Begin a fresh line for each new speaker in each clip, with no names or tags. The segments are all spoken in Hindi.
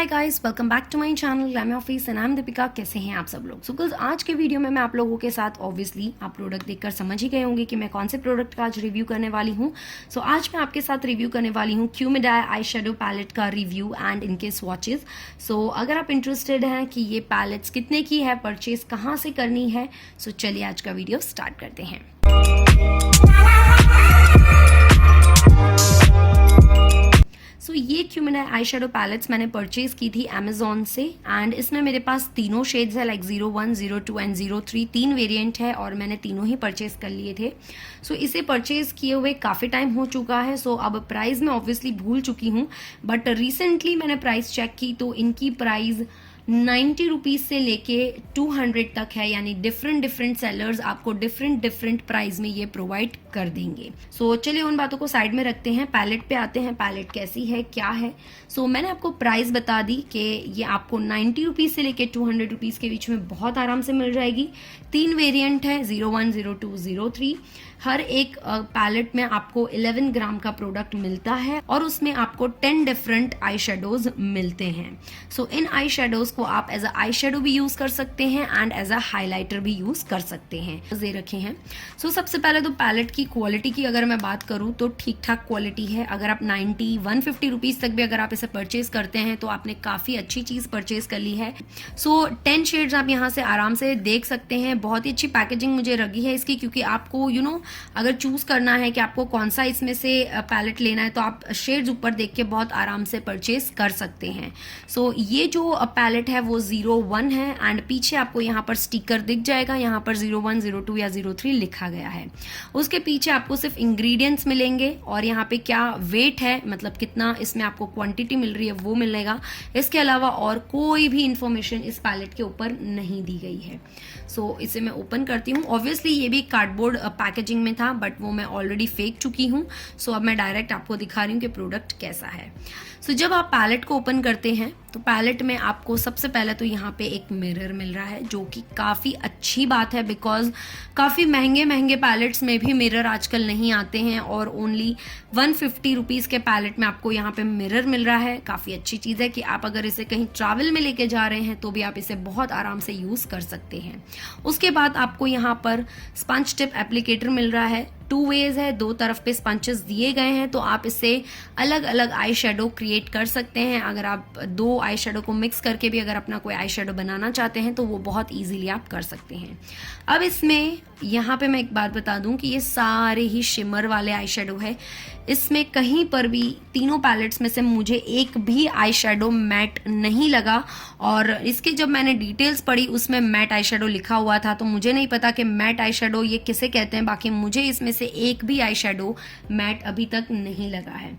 Hi guys, welcome back to my channel Glam Office and I am Deepika. कैसे हैं आप सब लोग? सो गर्ल्स, आज के वीडियो में मैं आप लोगों के साथ ऑब्वियसली आप प्रोडक्ट देखकर समझ ही गए होंगे कि मैं कौन से प्रोडक्ट का आज रिव्यू करने वाली हूँ। सो आज मैं आपके साथ रिव्यू करने वाली हूँ QUEMEDIE आई शेडो पैलेट का रिव्यू एंड इनके स्वॉचेस। सो अगर आप इंटरेस्टेड हैं कि ये पैलेट्स कितने की है, परचेज कहाँ से करनी है, सो चलिए आज का वीडियो स्टार्ट करते हैं। सो ये QUEMEDIE आई शेडो पैलेट्स मैंने परचेज की थी अमेजोन से एंड इसमें मेरे पास तीनों शेड्स है, लाइक 01, 02 एंड 03, 3 वेरिएंट है और मैंने तीनों ही परचेज कर लिए थे। सो इसे परचेज किए हुए काफ़ी टाइम हो चुका है। सो अब प्राइस मैं ऑब्वियसली भूल चुकी हूँ, बट रिसेंटली मैंने प्राइस चेक की तो इनकी प्राइस 90 रुपीज़ से लेके 200 तक है, यानी डिफरेंट सेलर्स आपको डिफरेंट प्राइस में ये प्रोवाइड कर देंगे। सो चलिए उन बातों को साइड में रखते हैं, पैलेट पे आते हैं। पैलेट कैसी है, क्या है? सो मैंने आपको प्राइस बता दी कि ये आपको 90 रुपीज़ से लेके 200 रुपीज़ के बीच में बहुत आराम से मिल जाएगी। 3 वेरिएंट है, 01, 02, 03। हर एक पैलेट में आपको 11 ग्राम का प्रोडक्ट मिलता है और उसमें आपको 10 डिफरेंट आई शेडोज मिलते हैं। सो इन आई शेडोज को आप एज अ आई शेडो भी यूज कर सकते हैं एंड एज अ हाईलाइटर भी यूज कर सकते हैं। दे रखे हैं। सो सबसे पहले तो पैलेट की क्वालिटी की अगर मैं बात करूं तो ठीक ठाक क्वालिटी है। अगर आप 90, 150 रुपीज तक भी अगर आप इसे परचेज करते हैं तो आपने काफी अच्छी चीज परचेज कर ली है। सो 10 शेड्स आप यहाँ से आराम से देख सकते हैं। बहुत ही अच्छी पैकेजिंग मुझे लगी है इसकी, क्योंकि आपको अगर चूज करना है कि आपको कौन सा इसमें से पैलेट लेना है तो आप शेड्स ऊपर देख के बहुत आराम से परचेज कर सकते हैं। सो ये जो पैलेट है वो 01 है एंड पीछे आपको यहाँ पर स्टिकर दिख जाएगा, यहाँ पर 01, 02 या 03 लिखा गया है। उसके पीछे आपको सिर्फ इंग्रेडिएंट्स मिलेंगे और यहाँ पे क्या वेट है, मतलब कितना इसमें आपको क्वांटिटी मिल रही है वो मिलेगा। इसके अलावा और कोई भी इंफॉर्मेशन इस पैलेट के ऊपर नहीं दी गई है। सो इसे मैं ओपन करती हूँ। ऑब्वियसली ये भी कार्डबोर्ड पैकेजिंग में था, बट वो मैं ऑलरेडी फेंक चुकी हूँ। सो अब मैं डायरेक्ट आपको दिखा रही हूँ कि प्रोडक्ट कैसा है। सो जब आप पैलेट को ओपन करते हैं तो पैलेट में आपको सबसे पहले तो यहाँ पे एक मिरर मिल रहा है, जो कि काफ़ी अच्छी बात है, बिकॉज काफ़ी महंगे पैलेट्स में भी मिरर आजकल नहीं आते हैं और ओनली 150 रुपीज़ के पैलेट में आपको यहाँ पे मिरर मिल रहा है। काफ़ी अच्छी चीज़ है कि आप अगर इसे कहीं ट्रैवल में लेके जा रहे हैं तो भी आप इसे बहुत आराम से यूज़ कर सकते हैं। उसके बाद आपको यहाँ पर स्पंज टिप एप्लीकेटर मिल रहा है। 2 वेज है, 2 तरफ पे स्पंचेस दिए गए हैं, तो आप इससे अलग अलग आई शेडो क्रिएट कर सकते हैं। अगर आप 2 आई शेडो को मिक्स करके भी अगर अपना कोई आई शेडो बनाना चाहते हैं तो वो बहुत इजीली आप कर सकते हैं। अब इसमें यहाँ पे मैं एक बात बता दूं कि ये सारे ही शिमर वाले आई शेडो है। इसमें कहीं पर भी तीनों पैलेट्स में से मुझे एक भी आई शेडो मैट नहीं लगा, और इसके जब मैंने डिटेल्स पढ़ी उसमें मैट आई शेडो लिखा हुआ था, तो मुझे नहीं पता कि मैट आई शेडो ये किसे कहते हैं। बाकी मुझे इसमें से एक भी आई शेडो मैट अभी तक नहीं लगा है।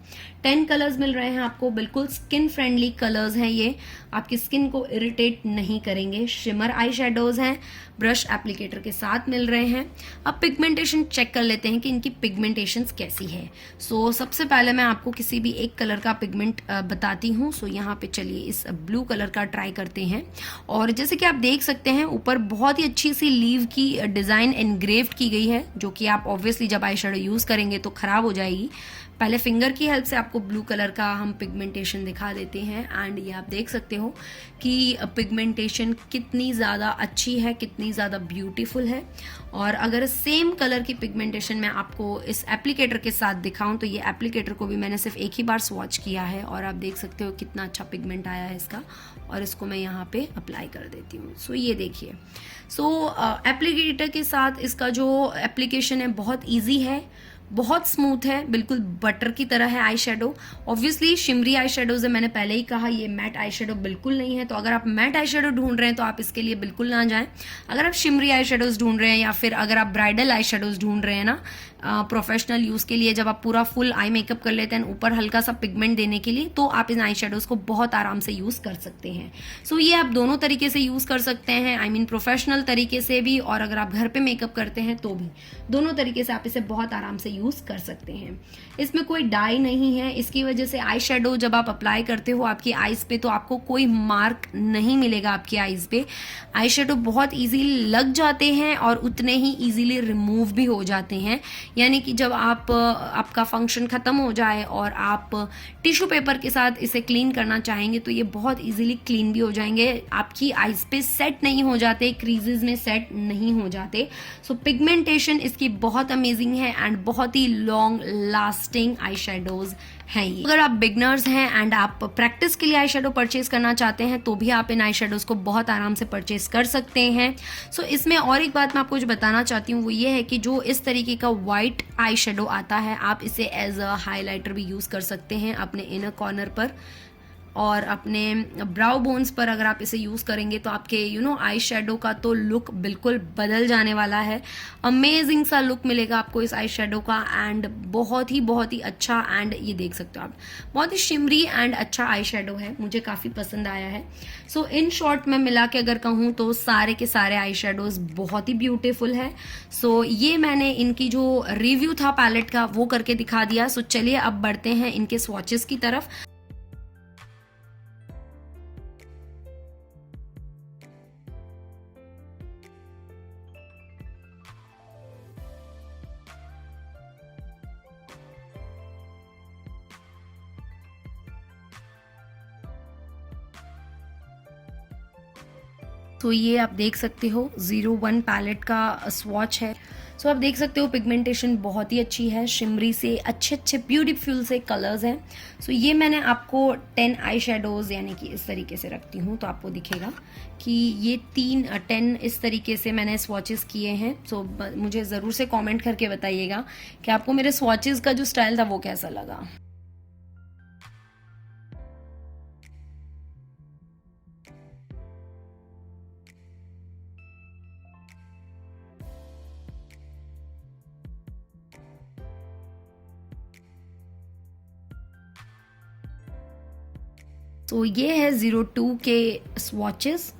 10 कलर्स मिल रहे हैं आपको, बिल्कुल स्किन फ्रेंडली कलर्स हैं, ये आपकी स्किन को इरिटेट नहीं करेंगे। शिमर आई शेडोज हैं, ब्रश एप्लीकेटर के साथ मिल रहे हैं। अब पिगमेंटेशन चेक कर लेते हैं कि इनकी पिगमेंटेशन कैसी है। सो सबसे पहले मैं आपको किसी भी एक कलर का पिगमेंट बताती हूँ। सो यहाँ पे चलिए इस ब्लू कलर का ट्राई करते हैं। और जैसे कि आप देख सकते हैं ऊपर बहुत ही अच्छी सी लीव की डिज़ाइन एनग्रेव्ड की गई है, जो कि आप ऑब्वियसली जब आई शेडो यूज़ करेंगे तो ख़राब हो जाएगी। पहले फिंगर की हेल्प से आपको ब्लू कलर का हम पिगमेंटेशन दिखा देते हैं एंड ये आप देख सकते हो कि पिगमेंटेशन कितनी ज़्यादा अच्छी है, कितनी ज़्यादा ब्यूटीफुल है। और अगर सेम कलर की पिगमेंटेशन मैं आपको इस एप्लीकेटर के साथ दिखाऊं तो ये एप्लीकेटर को भी मैंने सिर्फ एक ही बार स्वॉच किया है और आप देख सकते हो कितना अच्छा पिगमेंट आया है इसका। और इसको मैं यहाँ पे अप्लाई कर देती हूँ। सो ये देखिए, सो एप्लीकेटर के साथ इसका जो एप्लीकेशन है बहुत ईजी है, बहुत स्मूथ है, बिल्कुल बटर की तरह है eye shadow. Obviously shimmery eye shadows है, मैंने पहले ही कहा ये मैट आई शेडो बिल्कुल नहीं है। तो अगर आप मैट आई शेडो ढूंढ रहे हैं तो आप इसके लिए बिल्कुल ना जाएं। अगर आप शिमरी आई शेडोज ढूंढ रहे हैं या फिर अगर आप ब्राइडल आई शेडोज ढूंढ रहे हैं ना प्रोफेशनल यूज़ के लिए, जब आप पूरा फुल आई मेकअप कर लेते हैं ऊपर हल्का सा पिगमेंट देने के लिए, तो आप इन आई शेडोज को बहुत आराम से यूज़ कर सकते हैं। सो ये आप दोनों तरीके से यूज़ कर सकते हैं, आई मीन प्रोफेशनल तरीके से भी, और अगर आप घर पे मेकअप करते हैं तो भी दोनों तरीके से आप इसे बहुत आराम से यूज़ कर सकते हैं। इसमें कोई डाई नहीं है, इसकी वजह से आई शेडो जब आप अप्लाई करते हो आपकी आईज़ पे तो आपको कोई मार्क नहीं मिलेगा आपकी आईज़ पे। आई शेडो बहुत ईजीली लग जाते हैं और उतने ही ईजीली रिमूव भी हो जाते हैं, यानी कि जब आपका फंक्शन ख़त्म हो जाए और आप टिश्यू पेपर के साथ इसे क्लीन करना चाहेंगे तो ये बहुत ईजीली क्लीन भी हो जाएंगे, आपकी आईज़ पे सेट नहीं हो जाते, क्रीजेज में सेट नहीं हो जाते। सो पिगमेंटेशन इसकी बहुत अमेजिंग है एंड बहुत ही लॉन्ग लास्टिंग आई शेडोज हैं ये। अगर आप बिगनर्स हैं एंड आप प्रैक्टिस के लिए आई शेडो परचेज करना चाहते हैं तो भी आप इन आई शेडोज को बहुत आराम से परचेज कर सकते हैं। सो इसमें और एक बात मैं आपको जो बताना चाहती हूँ वो ये है कि जो इस तरीके का वाइट आई शेडो आता है आप इसे एज अ हाईलाइटर भी यूज़ कर सकते हैं अपने इनर कॉर्नर पर और अपने ब्राउ बोन्स पर। अगर आप इसे यूज़ करेंगे तो आपके आई शेडो का तो लुक बिल्कुल बदल जाने वाला है। अमेजिंग सा लुक मिलेगा आपको इस आई शेडो का एंड बहुत ही अच्छा, एंड ये देख सकते हो आप बहुत ही शिमरी एंड अच्छा आई शेडो है, मुझे काफ़ी पसंद आया है। सो इन शॉर्ट मैं मिला के अगर कहूँ तो सारे के सारे आई शेडोज बहुत ही ब्यूटीफुल है। सो ये मैंने इनकी जो रिव्यू था पैलेट का वो करके दिखा दिया। सो चलिए अब बढ़ते हैं इनके स्वॉचेस की तरफ। तो ये आप देख सकते हो 01 पैलेट का स्वॉच है। सो आप देख सकते हो पिगमेंटेशन बहुत ही अच्छी है, शिमरी से अच्छे ब्यूटीफुल से कलर्स हैं। सो ये मैंने आपको 10 आई शेडोज़ यानी कि इस तरीके से रखती हूँ तो आपको दिखेगा कि ये 10 इस तरीके से मैंने स्वॉचेस किए हैं। सो मुझे ज़रूर से कमेंट करके बताइएगा कि आपको मेरे स्वॉचेस का जो स्टाइल था वो कैसा लगा। तो ये है 02 के स्वॉचेस।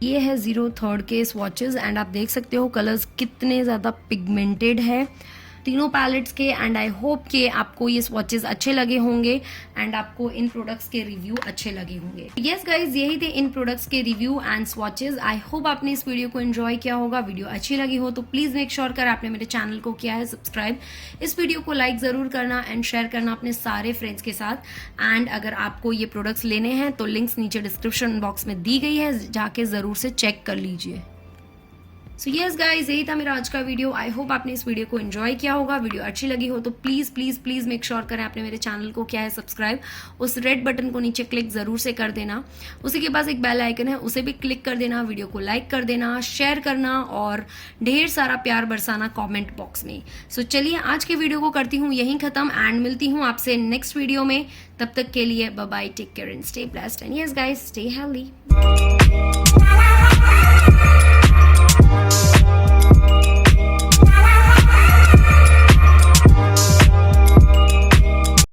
ये है 03 के स्वॉचेस एंड आप देख सकते हो कलर्स कितने ज़्यादा पिगमेंटेड है तीनों पैलेट्स के। एंड आई होप कि आपको ये स्वॉचेस अच्छे लगे होंगे एंड आपको इन प्रोडक्ट्स के रिव्यू अच्छे लगे होंगे। यस गाइज, यही थे इन प्रोडक्ट्स के review and swatches. I hope आपने इस वीडियो को एंजॉय किया होगा। वीडियो अच्छी लगी हो तो प्लीज़ मेक श्योर कर आपने मेरे चैनल को किया है सब्सक्राइब। इस वीडियो को लाइक ज़रूर करना एंड शेयर करना अपने सारे फ्रेंड्स के साथ। एंड अगर आपको ये प्रोडक्ट्स लेने हैं तो लिंक्स नीचे डिस्क्रिप्शन बॉक्स में दी गई है, जाके ज़रूर से चेक कर लीजिए। सो यस गाइज, यही था मेरा आज का वीडियो। आई होप आपने इस वीडियो को एंजॉय किया होगा। वीडियो अच्छी लगी हो तो प्लीज़ मेक श्योर करें आपने मेरे चैनल को किया है सब्सक्राइब। उस रेड बटन को नीचे क्लिक ज़रूर से कर देना। उसी के पास एक बेल आइकन है, उसे भी क्लिक कर देना। वीडियो को लाइक कर देना, शेयर करना और ढेर सारा प्यार बरसाना कॉमेंट बॉक्स में। सो चलिए आज के वीडियो को करती हूँ यहीं ख़त्म एंड मिलती हूँ आपसे नेक्स्ट वीडियो में। तब तक के लिए bye bye, take care and stay blessed and yes guys, stay healthy.